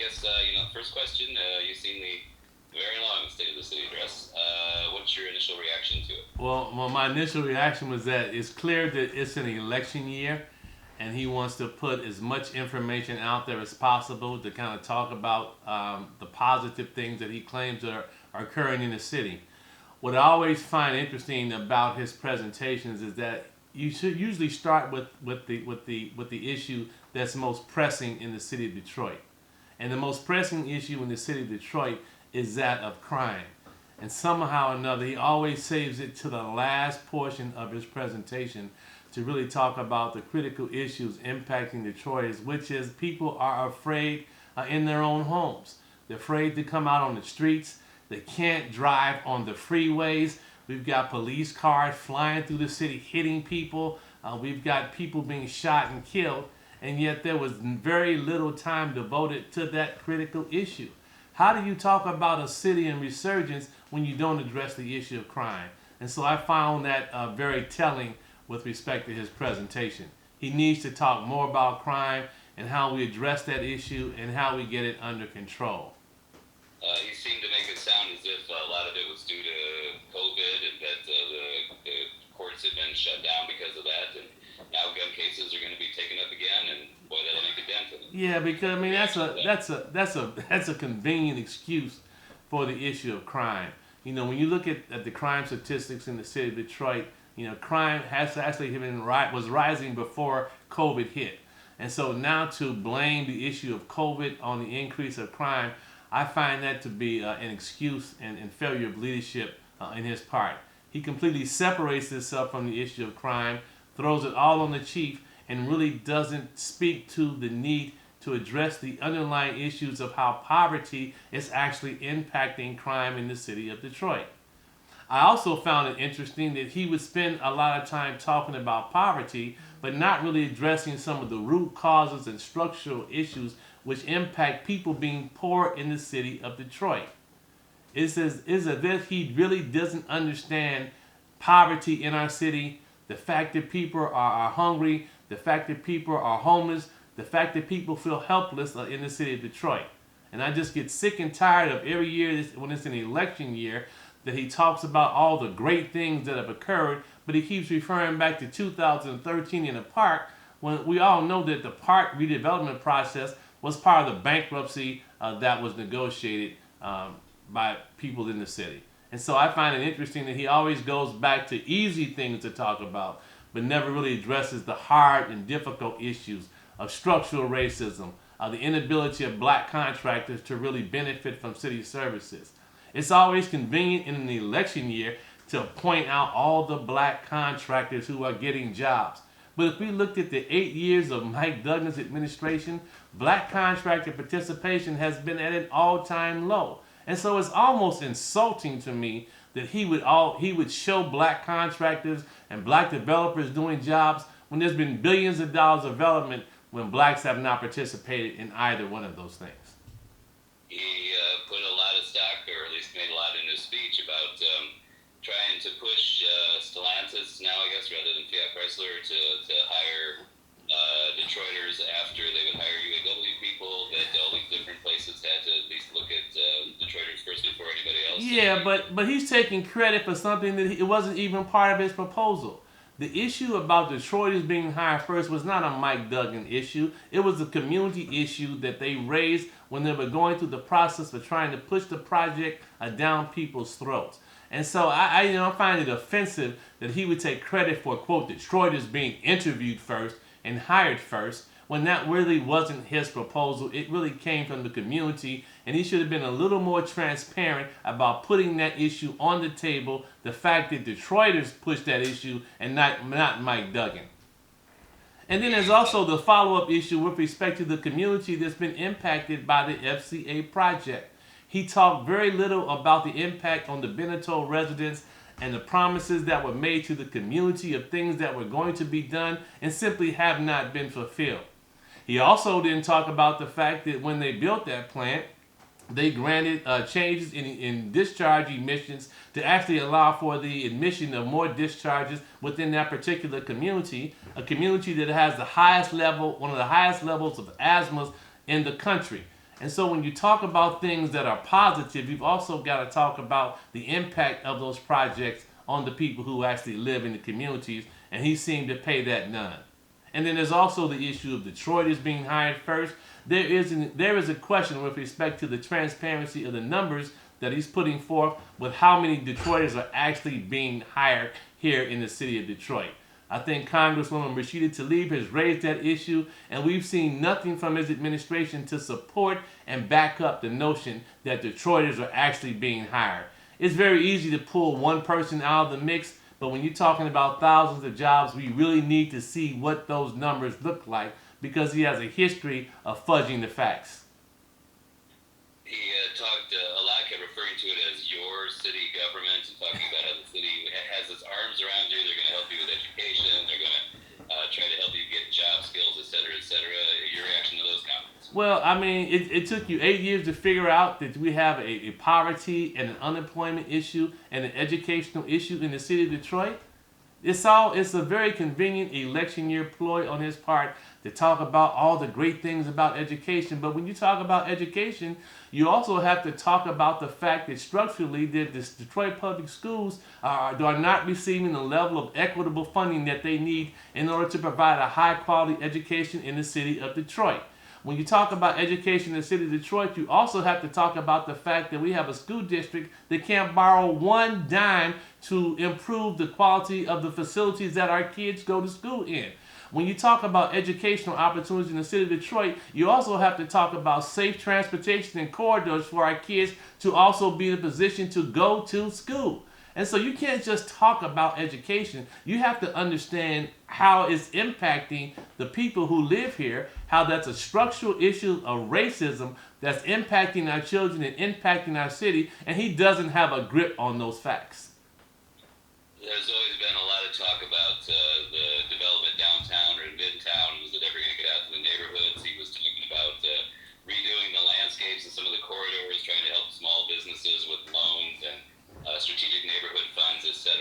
guess, first question, you've seen the very long State of the City address. What's your initial reaction to it? Well, my initial reaction was that it's clear that it's an election year, and he wants to put as much information out there as possible to kind of talk about the positive things that he claims are occurring in the city. What I always find interesting about his presentations is that you should usually start with the issue that's most pressing in the city of Detroit. And the most pressing issue in the city of Detroit is that of crime. And somehow or another, he always saves it to the last portion of his presentation to really talk about the critical issues impacting Detroiters, which is people are afraid in their own homes. They're afraid to come out on the streets. They can't drive on the freeways. We've got police cars flying through the city, hitting people. We've got people being shot and killed. And yet there was very little time devoted to that critical issue. How do you talk about a city in resurgence when you don't address the issue of crime? And so I found that very telling with respect to his presentation. He needs to talk more about crime and how we address that issue and how we get it under control. He seemed to make it sound as if a lot of it was due to COVID and that the courts had been shut down because of that, and now gun cases are going to be taken up again, and boy, that'll make a dent in it. Yeah, because I mean that's a convenient excuse for the issue of crime. When you look at the crime statistics in the city of Detroit, crime has actually was rising before COVID hit, and so now to blame the issue of COVID on the increase of crime, I find that to be an excuse and failure of leadership in his part. He completely separates himself from the issue of crime, throws it all on the chief, and really doesn't speak to the need to address the underlying issues of how poverty is actually impacting crime in the city of Detroit. I also found it interesting that he would spend a lot of time talking about poverty, but not really addressing some of the root causes and structural issues which impact people being poor in the city of Detroit. It's as if he really doesn't understand poverty in our city, the fact that people are hungry, the fact that people are homeless, the fact that people feel helpless in the city of Detroit. And I just get sick and tired of every year when it's an election year that he talks about all the great things that have occurred, but he keeps referring back to 2013 in the park when we all know that the park redevelopment process was part of the bankruptcy that was negotiated by people in the city. And so I find it interesting that he always goes back to easy things to talk about, but never really addresses the hard and difficult issues of structural racism, the inability of black contractors to really benefit from city services. It's always convenient in an election year to point out all the black contractors who are getting jobs. But if we looked at the 8 years of Mike Duggan's administration, black contractor participation has been at an all-time low. And so it's almost insulting to me that he would show black contractors and black developers doing jobs when there's been billions of dollars of development when blacks have not participated in either one of those things. He put a lot of stock, or at least made a lot in his speech about trying to push Stellantis now, I guess, rather than Fiat Chrysler to hire Detroiters after they would hire UAW people, that all these different places had to at least look at Detroiters first before anybody else. Yeah, but he's taking credit for something that it wasn't even part of his proposal. The issue about Detroiters being hired first was not a Mike Duggan issue. It was a community issue that they raised when they were going through the process of trying to push the project down people's throats. And so I find it offensive that he would take credit for, quote, Detroiters being interviewed first and hired first, when that really wasn't his proposal. It really came from the community, and he should have been a little more transparent about putting that issue on the table, the fact that Detroiters pushed that issue and not Mike Duggan. And then there's also the follow-up issue with respect to the community that's been impacted by the FCA project. He talked very little about the impact on the Beneteau residents and the promises that were made to the community of things that were going to be done and simply have not been fulfilled. He also didn't talk about the fact that when they built that plant, they granted changes in discharge emissions to actually allow for the admission of more discharges within that particular community, a community that has one of the highest levels of asthma in the country. And so when you talk about things that are positive, you've also got to talk about the impact of those projects on the people who actually live in the communities, and he seemed to pay that none. And then there's also the issue of Detroiters being hired first. There is a question with respect to the transparency of the numbers that he's putting forth with how many Detroiters are actually being hired here in the city of Detroit. I think Congresswoman Rashida Tlaib has raised that issue, and we've seen nothing from his administration to support and back up the notion that Detroiters are actually being hired. It's very easy to pull one person out of the mix, but when you're talking about thousands of jobs, we really need to see what those numbers look like, because he has a history of fudging the facts. He talked a lot, kept referring to it as your city government, and talking about how the city has its arms around you. They're going to help you with education. They're going to try to help you get job skills, et cetera, et cetera. Your reaction to those comments? Well, I mean, it took you 8 years to figure out that we have a poverty and an unemployment issue and an educational issue in the city of Detroit. It's a very convenient election year ploy on his part to talk about all the great things about education. But when you talk about education, you also have to talk about the fact that structurally the Detroit public schools are not receiving the level of equitable funding that they need in order to provide a high quality education in the city of Detroit. When you talk about education in the city of Detroit, you also have to talk about the fact that we have a school district that can't borrow one dime to improve the quality of the facilities that our kids go to school in. When you talk about educational opportunities in the city of Detroit, you also have to talk about safe transportation and corridors for our kids to also be in a position to go to school. And so you can't just talk about education. You have to understand how it's impacting the people who live here, how that's a structural issue of racism that's impacting our children and impacting our city, and he doesn't have a grip on those facts. There's always been a lot of talk about the development downtown or in Midtown. Was it ever going to get out to the neighborhoods? He was talking about redoing the landscapes and some of the corridors, trying to help small businesses with loans and strategic neighborhood funds, etc.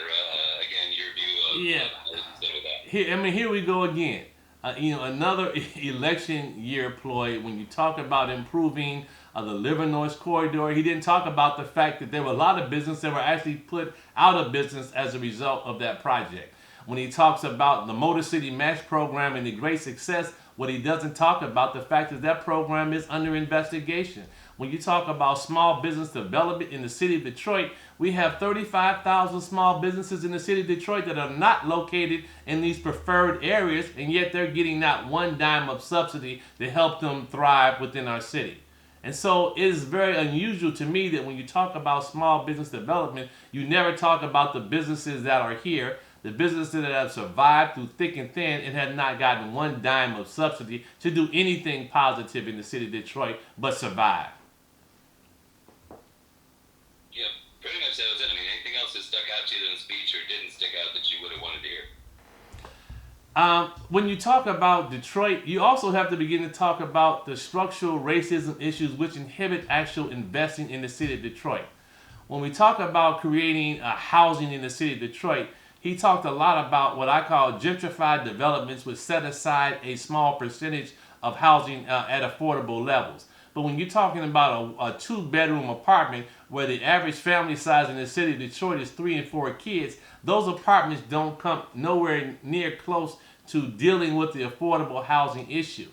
Again, your view of how to consider that. Here we go again. Another election year ploy. When you talk about improving the Livernois corridor, he didn't talk about the fact that there were a lot of businesses that were actually put out of business as a result of that project. When he talks about the Motor City Match program and the great success, what he doesn't talk about the fact is that program is under investigation. When you talk about small business development in the city of Detroit, we have 35,000 small businesses in the city of Detroit that are not located in these preferred areas, and yet they're getting not one dime of subsidy to help them thrive within our city. And so it is very unusual to me that when you talk about small business development, you never talk about the businesses that are here, the businesses that have survived through thick and thin and have not gotten one dime of subsidy to do anything positive in the city of Detroit but survive. Yeah, pretty much that was it. I mean, anything else that stuck out to you in the speech or didn't stick out that you would have wanted to hear? When you talk about Detroit, you also have to begin to talk about the structural racism issues which inhibit actual investing in the city of Detroit. When we talk about creating housing in the city of Detroit, he talked a lot about what I call gentrified developments, which set aside a small percentage of housing at affordable levels. But when you're talking about a two-bedroom apartment where the average family size in the city of Detroit is 3 and 4 kids, those apartments don't come nowhere near close to dealing with the affordable housing issue.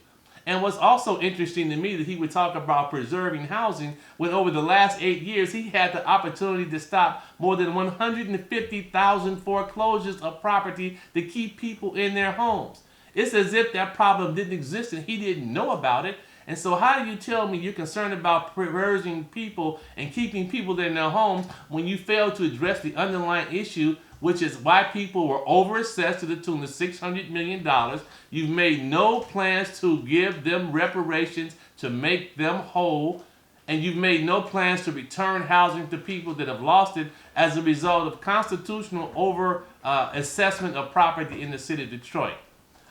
And what's also interesting to me that he would talk about preserving housing when over the last 8 years he had the opportunity to stop more than 150,000 foreclosures of property to keep people in their homes. It's as if that problem didn't exist and he didn't know about it. And so how do you tell me you're concerned about preserving people and keeping people in their homes when you fail to address the underlying issue, which is why people were overassessed to the tune of $600 million. You've made no plans to give them reparations to make them whole, and you've made no plans to return housing to people that have lost it as a result of constitutional over-assessment of property in the city of Detroit.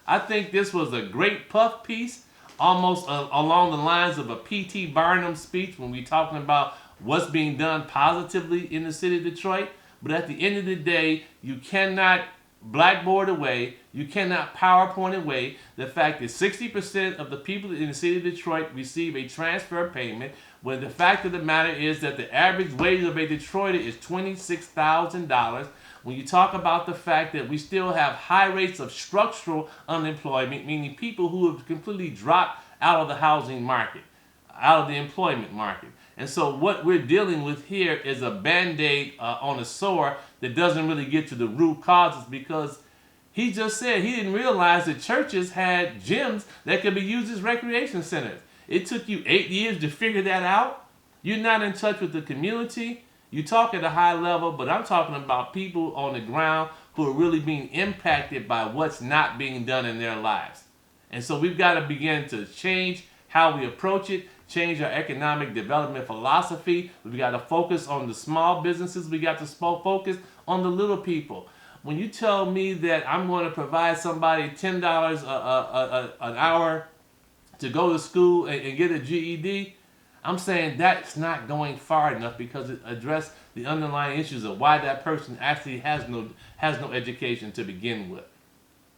I think this was a great puff piece, almost along the lines of a P.T. Barnum speech when we're talking about what's being done positively in the city of Detroit. But at the end of the day, you cannot blackboard away, you cannot PowerPoint away the fact that 60% of the people in the city of Detroit receive a transfer payment, when the fact of the matter is that the average wage of a Detroiter is $26,000. When you talk about the fact that we still have high rates of structural unemployment, meaning people who have completely dropped out of the housing market, out of the employment market. And so what we're dealing with here is a Band-Aid on a sore that doesn't really get to the root causes, because he just said he didn't realize that churches had gyms that could be used as recreation centers. It took you 8 years to figure that out. You're not in touch with the community. You talk at a high level, but I'm talking about people on the ground who are really being impacted by what's not being done in their lives. And so we've got to begin to change how we approach it, change our economic development philosophy. We've got to focus on the small businesses. We got to focus on the little people. When you tell me that I'm going to provide somebody $10 an hour to go to school and get a GED, I'm saying that's not going far enough, because it addresses the underlying issues of why that person actually has no education to begin with.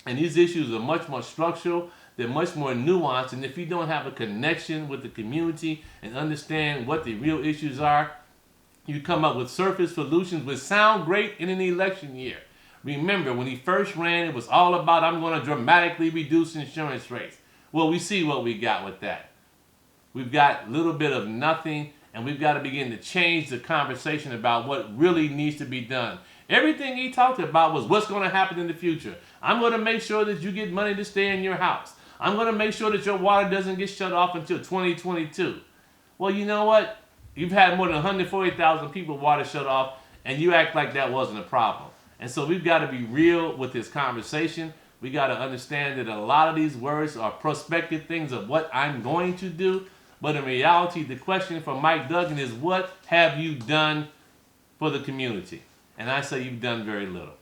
And these issues are much more structural. They're much more nuanced. And if you don't have a connection with the community and understand what the real issues are, you come up with surface solutions which sound great in an election year. Remember, when he first ran, it was all about, I'm going to dramatically reduce insurance rates. Well, we see what we got with that. We've got a little bit of nothing, and we've got to begin to change the conversation about what really needs to be done. Everything he talked about was what's going to happen in the future. I'm going to make sure that you get money to stay in your house. I'm going to make sure that your water doesn't get shut off until 2022. Well, you know what? You've had more than 140,000 people water shut off, and you act like that wasn't a problem. And so we've got to be real with this conversation. We got to understand that a lot of these words are prospective things of what I'm going to do. But in reality, the question for Mike Duggan is, what have you done for the community? And I say you've done very little.